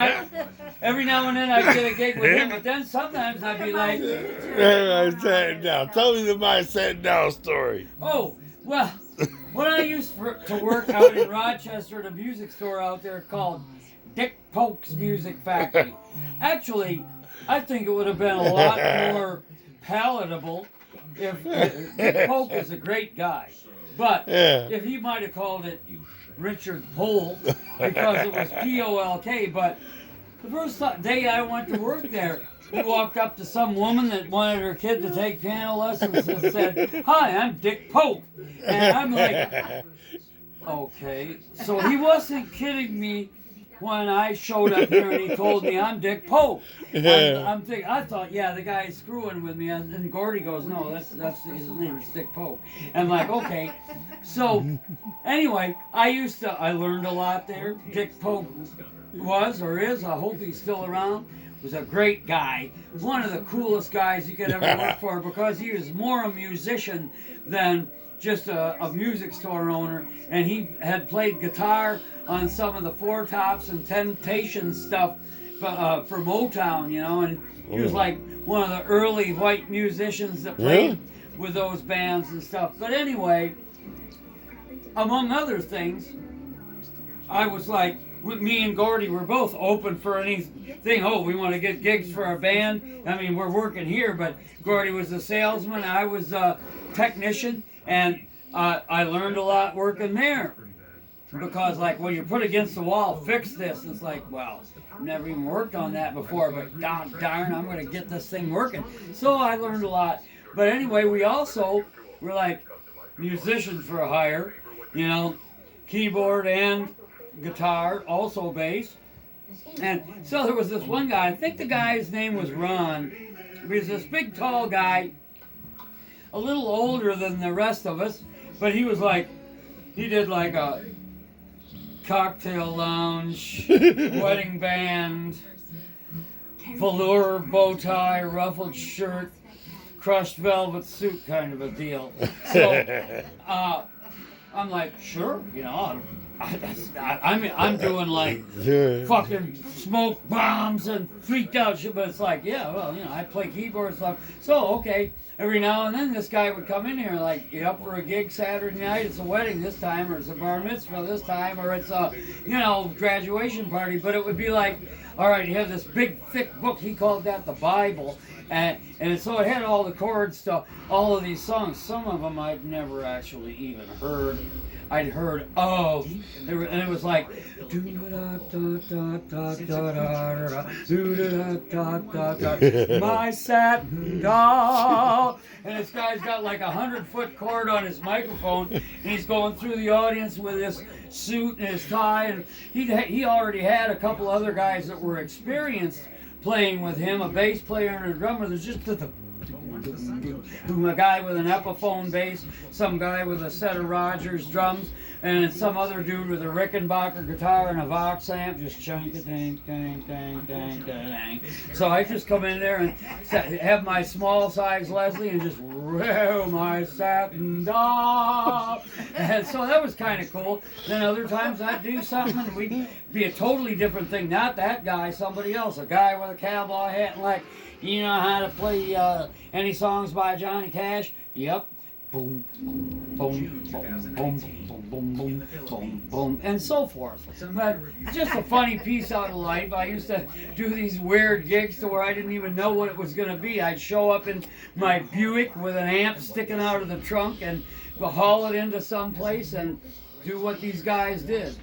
Every now and then I'd get a gig with him, but then sometimes I'd be like, Sitting down. Tell me my sitting down story. oh, well, when I used to work out in Rochester at a music store out there called Dick Polk's Music Factory. Actually, I think it would have been a lot more palatable if Dick Polk is a great guy. But if he might have called it Richard Polk because it was P-O-L-K. But the first day I went to work there, he walked up to some woman that wanted her kid to take piano lessons and said, "Hi, I'm Dick Polk." And I'm like, okay. So he wasn't kidding me when I showed up here and he told me I'm Dick Polk. I'm thinking, I thought, yeah, the guy's screwing with me. And Gordy goes, no, that's his name is Dick Polk. And I'm like, okay. So anyway, I learned a lot there. Dick Polk was or is, I hope he's still around, was a great guy. One of the coolest guys you could ever work for because he was more a musician than just a music store owner, and he had played guitar on some of the Four Tops and Temptation stuff for Motown, you know, and he was like one of the early white musicians that played with those bands and stuff. But anyway, among other things, I was like, me and Gordy were both open for anything. Oh, we want to get gigs for our band. I mean, we're working here, but Gordy was a salesman, I was a technician. And I learned a lot working there because, like, when you're put against the wall, fix this. It's like, well, I've never even worked on that before, but god darn, I'm going to get this thing working. So I learned a lot. But anyway, we also were like musicians for hire, you know, keyboard and guitar, also bass. And so there was this one guy, I think the guy's name was Ron. He was this big, tall guy, a little older than the rest of us, but he was like, he did like a cocktail lounge, wedding band, velour bow tie, ruffled shirt, crushed velvet suit kind of a deal. So I'm like, sure, you know, I'm doing like fucking smoke bombs and freaked out shit, but it's like, yeah, well, you know, I play keyboard and stuff. So, okay, every now and then this guy would come in here like, you up for a gig Saturday night? It's a wedding this time, or it's a bar mitzvah this time, or it's a, you know, graduation party. But it would be like, all right, he had this big, thick book. He called that the Bible. And so it had all the chords to all of these songs. Some of them I'd never actually even heard. I'd heard of, and it was like, my satin doll. And this guy's got like 100-foot cord on his microphone, and he's going through the audience with his suit and his tie. And he already had a couple other guys that were experienced playing with him, a bass player and a drummer. There's just a guy with an Epiphone bass, some guy with a set of Rogers drums, and some other dude with a Rickenbacker guitar and a Vox amp, just chunk-a-dang, dang, dang, dang, dang. So I just come in there and have my small size Leslie and just roll my satin doll. And so that was kind of cool. Then other times I'd do something and we'd be a totally different thing. Not that guy, somebody else, a guy with a cowboy hat and like, you know how to play any songs by Johnny Cash? Yep. Boom, boom, boom, boom, boom, boom, boom, boom, boom, and so forth. But just a funny piece out of life. I used to do these weird gigs to where I didn't even know what it was going to be. I'd show up in my Buick with an amp sticking out of the trunk and haul it into some place and do what these guys did.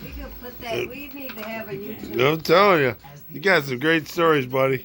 We could put that. We need to have a YouTube. I'm telling you, you got some great stories, buddy.